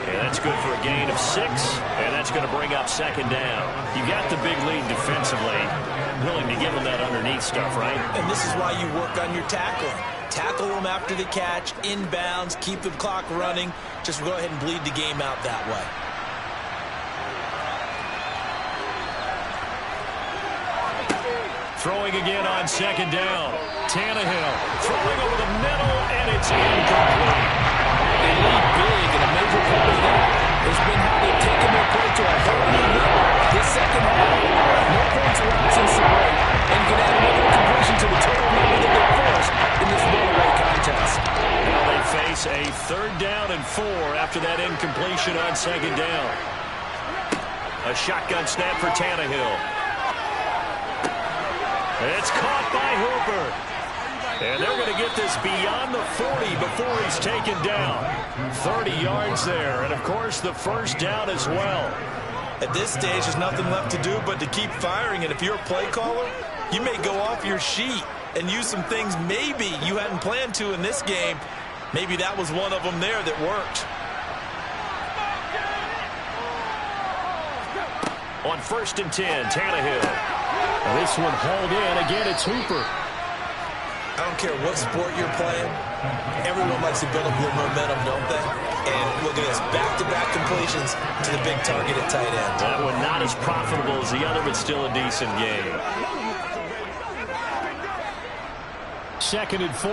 And that's good for a gain of 6, and that's going to bring up second down. You got the big lead defensively. Willing to give them that underneath stuff, right? And this is why you work on your tackling. Tackle them after the catch, inbounds, keep the clock running. Just go ahead and bleed the game out that way. Throwing again on second down. Tannehill throwing over the middle, and it's incomplete. They lead big, and a major part of that has been how they've taken their play to a whole new level. This second half, no points allowed since the break, and can add another completion to the total number that they forced in this runaway contest. Now they face a 3rd down and 4 after that incompletion on second down. A shotgun snap for Tannehill. It's caught by Hooper. And they're going to get this beyond the 40 before he's taken down. 30 yards there, and of course the first down as well. At this stage, there's nothing left to do but to keep firing, and if you're a play caller, you may go off your sheet and use some things maybe you hadn't planned to in this game. Maybe that was one of them there that worked. On 1st and 10, Tannehill. This one hauled in. Again, it's Hooper. I don't care what sport you're playing. Everyone likes to build up a little momentum, don't they? And look at this, back-to-back completions to the big target at tight end. That one not as profitable as the other, but still a decent game. 2nd and 4.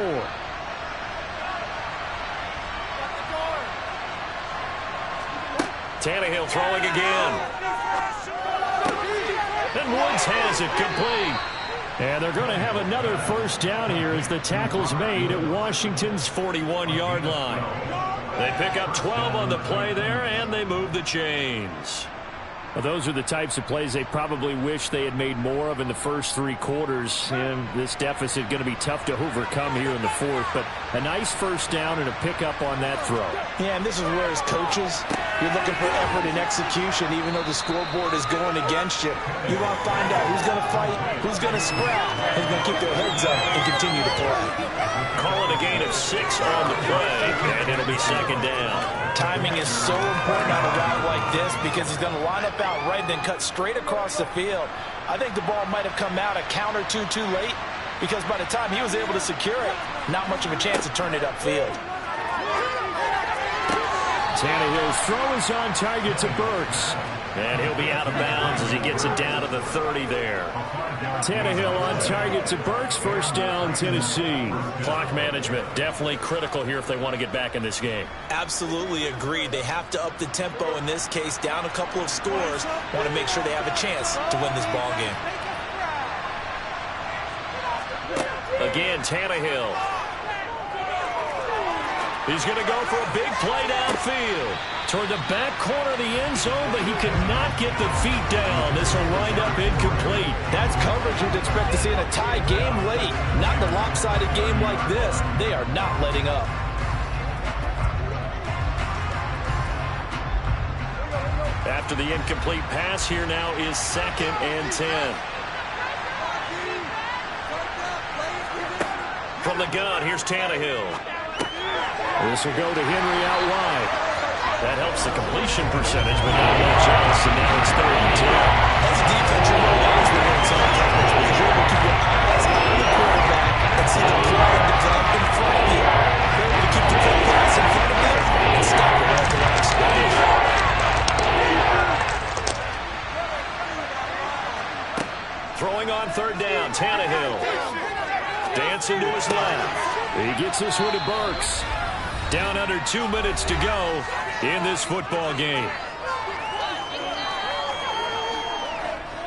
Tannehill throwing again. And Woods has it complete. And they're going to have another first down here as the tackle's made at Washington's 41-yard line. They pick up 12 on the play there, and they move the chains. Well, those are the types of plays they probably wish they had made more of in the first 3 quarters. And this deficit going to be tough to overcome here in the 4th. But a nice first down and a pickup on that throw. Yeah, and this is where as coaches, you're looking for effort and execution, even though the scoreboard is going against you. You want to find out who's going to fight, who's going to scrap, who's going to keep their heads up and continue to play. Call it a gain of 6 on the play, and it'll be second down. Timing is so important on a route like this because he's going to line up out right, then cut straight across the field. I think the ball might have come out a count or two too late because by the time he was able to secure it, not much of a chance to turn it upfield. Tannehill's throw is on target to Burks. And he'll be out of bounds as he gets it down to the 30 there. Tannehill on target to Burks. First down, Tennessee. Clock management definitely critical here if they want to get back in this game. Absolutely agreed. They have to up the tempo in this case, down a couple of scores. Want to make sure they have a chance to win this ball game. Again, Tannehill. He's going to go for a big play downfield toward the back corner of the end zone, but he cannot get the feet down. This will wind up incomplete. That's coverage you'd expect to see in a tie game late. Not in a lopsided game like this. They are not letting up. After the incomplete pass, here now is 2nd and 10. From the gun, here's Tannehill. This will go to Henry out wide. That helps the completion percentage, but not much else, and now it's 3rd and 10. That's defense you know always when you're in zone coverage because you're able to keep your eyes on the quarterback and see the play develop in front of you. You're able to keep the quick pass in front of them and stop it at the right space. Throwing on 3rd down, Tannehill. Dancing to his left. He gets this one to Burks. Down under 2 minutes to go in this football game.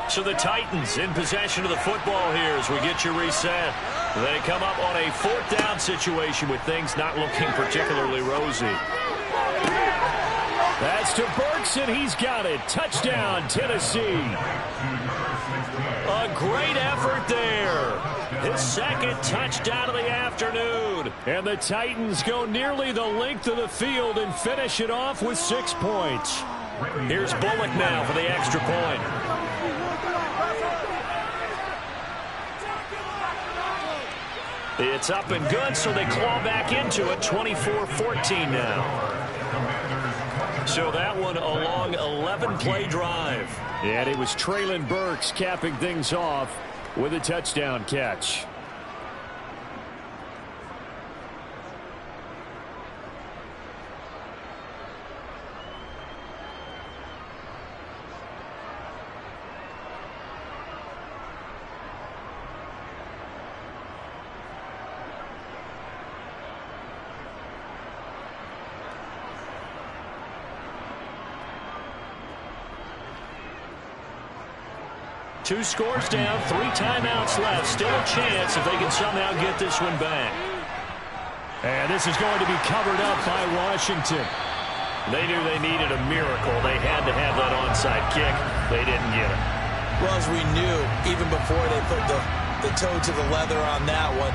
So the Titans in possession of the football here as we get you reset. They come up on a 4th down situation with things not looking particularly rosy. That's to Burks, and he's got it. Touchdown, Tennessee. A great effort there. His second touchdown of the afternoon. And the Titans go nearly the length of the field and finish it off with 6 points. Here's Bullock now for the extra point. It's up and good, so they claw back into it, 24-14 now. So that one a long 11-play drive. And it was Treylon Burks capping things off with a touchdown catch. Two scores down, 3 timeouts left. Still a chance if they can somehow get this one back. And this is going to be covered up by Washington. They knew they needed a miracle. They had to have that onside kick. They didn't get it. Well, as we knew, even before they put the toe to the leather on that one,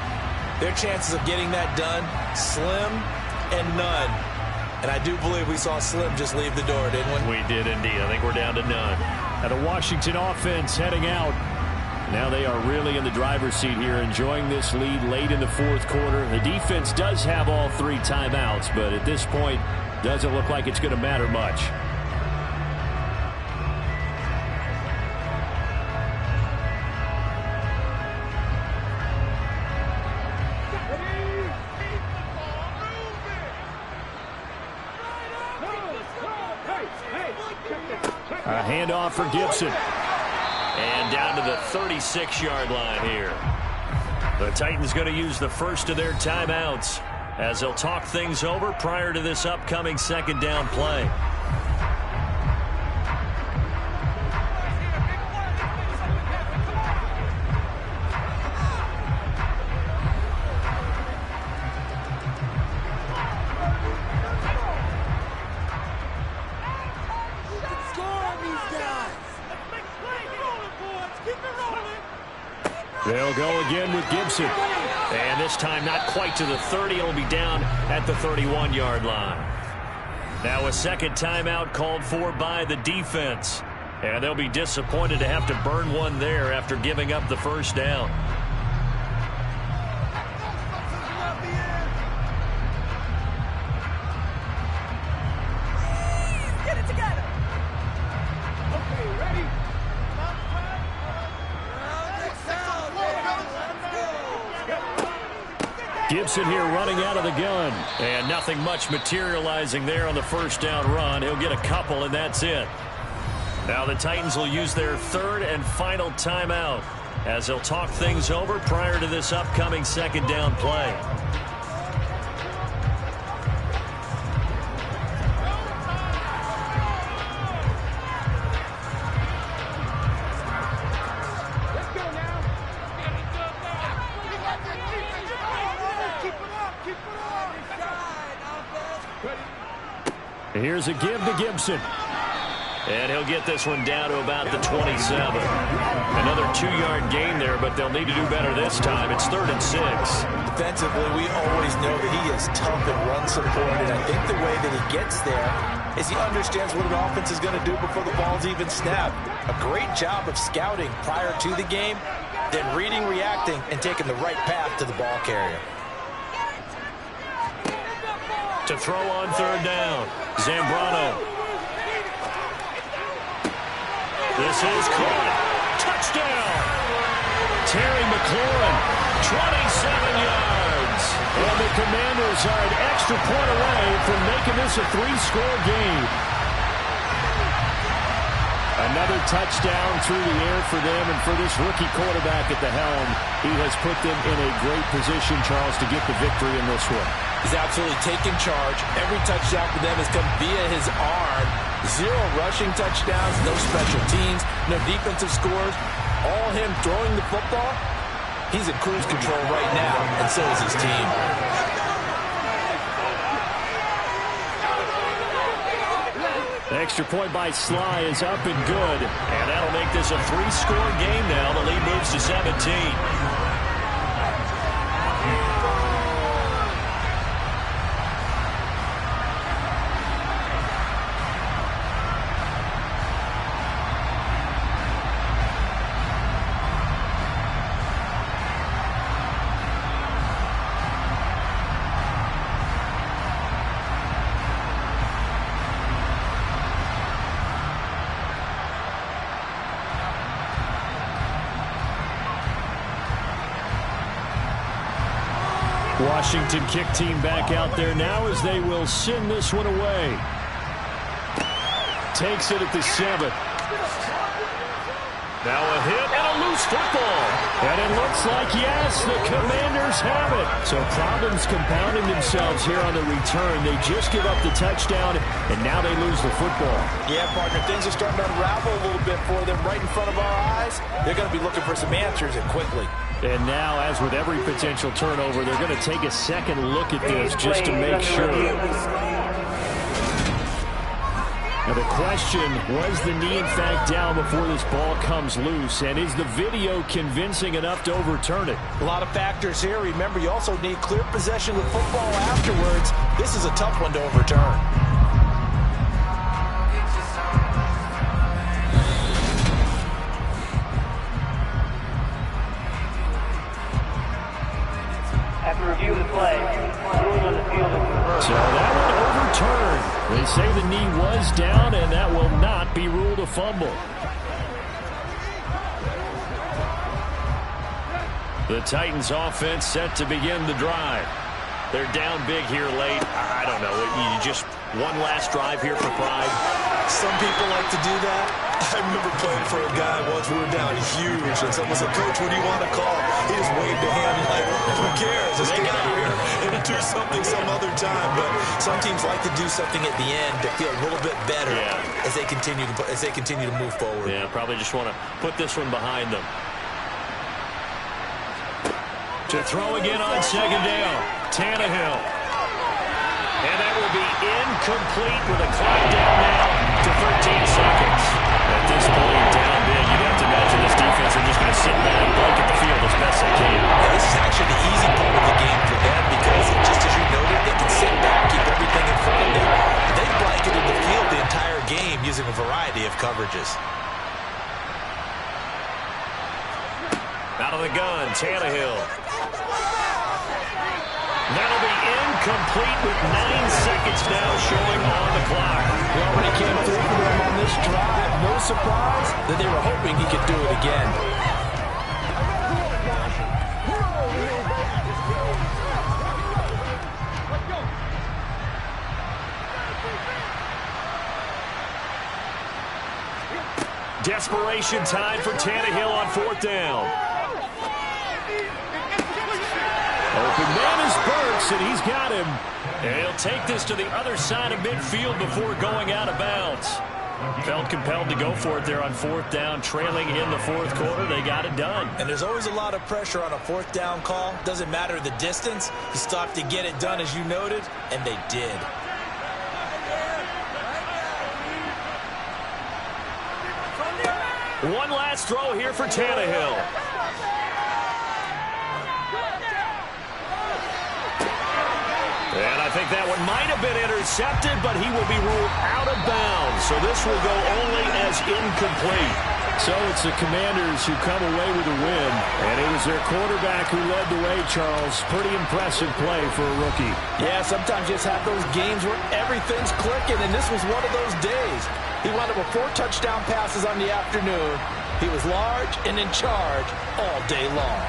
their chances of getting that done, slim and none. And I do believe we saw Slim just leave the door, didn't we? We did indeed. I think we're down to none. Now the Washington offense heading out. Now they are really in the driver's seat here, enjoying this lead late in the fourth quarter. The defense does have all 3 timeouts, but at this point, doesn't look like it's going to matter much. A handoff for Gibson. And down to the 36-yard line here. The Titans going to use the first of their timeouts as they'll talk things over prior to this upcoming second down play. They'll go again with Gibson. And this time not quite to the 30. It'll be down at the 31-yard line. Now a second timeout called for by the defense. And they'll be disappointed to have to burn one there after giving up the first down. Get it together. Okay, ready? Gibson here running out of the gun. And nothing much materializing there on the first down run. He'll get a couple, and that's it. Now the Titans will use their third and final timeout as they'll talk things over prior to this upcoming second down play. Here's a give to Gibson. And he'll get this one down to about the 27. Another 2-yard gain there, but they'll need to do better this time. It's 3rd and 6. Defensively, we always know that he is tough and run support, and I think the way that he gets there is he understands what an offense is going to do before the ball's even snapped. A great job of scouting prior to the game, then reading, reacting, and taking the right path to the ball carrier. To throw on 3rd down, Zambrano. This is caught. Touchdown. Terry McLaurin, 27 yards. And the Commanders are an extra point away from making this a 3-score game. Another touchdown through the air for them, and for this rookie quarterback at the helm, he has put them in a great position, Charles, to get the victory in this one. He's absolutely taken charge. Every touchdown for them has come via his arm. 0 rushing touchdowns, no special teams, no defensive scores. All him throwing the football. He's in cruise control right now, and so is his team. extra point by Sly is up and good. And that'll make this a 3-score game now. The lead moves to 17. Washington kick team back out there now as they will send this one away. Takes it at the 7. Now a hit and a loose football. And it looks like, yes, the Commanders have it. So problems compounding themselves here on the return. They just give up the touchdown, and now they lose the football. Yeah, partner, things are starting to unravel a little bit for them right in front of our eyes. They're going to be looking for some answers, and quickly. And now, as with every potential turnover, they're going to take a second look at this just to make sure. Now the question, was the knee in fact down before this ball comes loose? And is the video convincing enough to overturn it? A lot of factors here. Remember, you also need clear possession of the football afterwards. This is a tough one to overturn. Review the play. Ruling on the field is reversed. So that one overturned. They say the knee was down, and that will not be ruled a fumble. The Titans offense set to begin the drive. They're down big here late. I don't know. You just one last drive here for pride. Some people like to do that. I remember playing for a guy once. We were down huge, and someone said, "Coach, what do you want to call?" He just waved a hand like, "Who cares? Let's get out of here and do something some other time." But some teams like to do something at the end to feel a little bit better as they continue to move forward. Yeah, probably just want to put this one behind them. To throw again on second down, Tannehill. And that will be incomplete with a clock down now to 13 seconds. At this point, down big, you'd have to imagine this defense are just going to sit back and blanket the field as best they can. Yeah, this is actually the easy part of the game for them because, just as you noted, they can sit back, keep everything in front of them. They've blanketed the field the entire game using a variety of coverages. Out of the gun, Tannehill. That'll be incomplete with 9 seconds now showing on the clock. He already came through for them on this drive. No surprise that they were hoping he could do it again. Desperation time for Tannehill on 4th down. Open man is Burks, and he's got him. And he'll take this to the other side of midfield before going out of bounds. Felt compelled to go for it there on 4th down, trailing in the 4th quarter. They got it done. And there's always a lot of pressure on a 4th down call. Doesn't matter the distance. You still have to get it done, as you noted, and they did. One last throw here for Tannehill. And I think that one might have been intercepted, but he will be ruled out of bounds. So this will go only as incomplete. So it's the Commanders who come away with a win. And it was their quarterback who led the way, Charles. Pretty impressive play for a rookie. Yeah, sometimes you just have those games where everything's clicking, and this was one of those days. He wound up with 4 touchdown passes on the afternoon. He was large and in charge all day long.